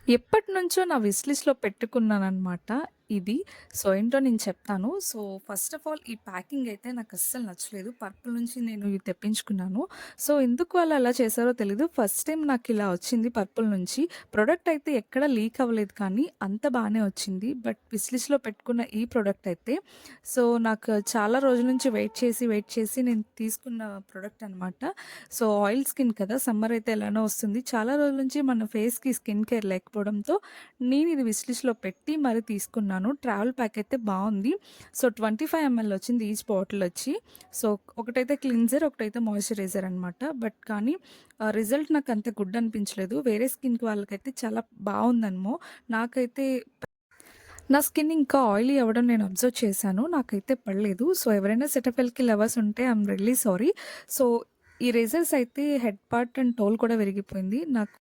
ఎప్పటినుంచో నా విష్ లిస్ట్‌లో పెట్టుకున్నాననమాట ఇది. సో, ఏంటో నేను చెప్తాను. సో, ఫస్ట్ ఆఫ్ ఆల్ ఈ ప్యాకింగ్ అయితే నాకస్సలు నచ్చలేదు. పర్పుల్ నుంచి నేను ఇది తెప్పించుకున్నాను. సో, ఎందుకు వాళ్ళు అలా చేశారో తెలీదు. ఫస్ట్ టైమ్ నాకిలా వచ్చింది పర్పుల్ నుంచి. ప్రొడక్ట్ అయితే ఎక్కడ లీక్ అవ్వలేదు కానీ అంత బానే వచ్చింది. బట్ విష్ లిస్ట్‌లో పెట్టుకున్న ఈ ప్రొడక్ట్ అయితే సో, నాకు చాలా రోజుల నుంచి వెయిట్ చేసి నేను తీసుకున్న ప్రొడక్ట్ అనమాట. సో, ఆయిల్ స్కిన్ కదా! సమ్మర్ అయితే ఎలానో వస్తుంది. చాలా రోజుల నుంచి మన ఫేస్‌కి స్కిన్ కేర్ లేకపోవడంతో నేను ఇది విష్ లిస్ట్‌లో పెట్టి మరి తీసుకున్నాను. ట్రావెల్ ప్యాక్ అయితే బావుంది. సో, 25 ఎంఎల్ వచ్చింది ఈచ్ బాటిల్ వచ్చి. సో, ఒకటైతే క్లిన్జర్, ఒకటైతే మాయిశ్చరైజర్ అనమాట. బట్ కానీ రిజల్ట్ నాకు అంత గుడ్ అనిపించలేదు. వేరే స్కిన్‌కి వాళ్ళకైతే చాలా బావుందనమో. నాకైతే నా స్కిన్ ఇంకా ఆయిలీ అవ్వడం నేను అబ్జర్వ్ చేశాను. నాకైతే పడలేదు. సో, ఎవరైనా సెటఫెల్‌కి లవర్స్ ఉంటే ఐయామ్ రియల్లీ సారీ. సో, ఈ రేజర్స్ అయితే హెడ్ పార్ట్ అండ్ టోల్ కూడా విరిగిపోయింది. నాకు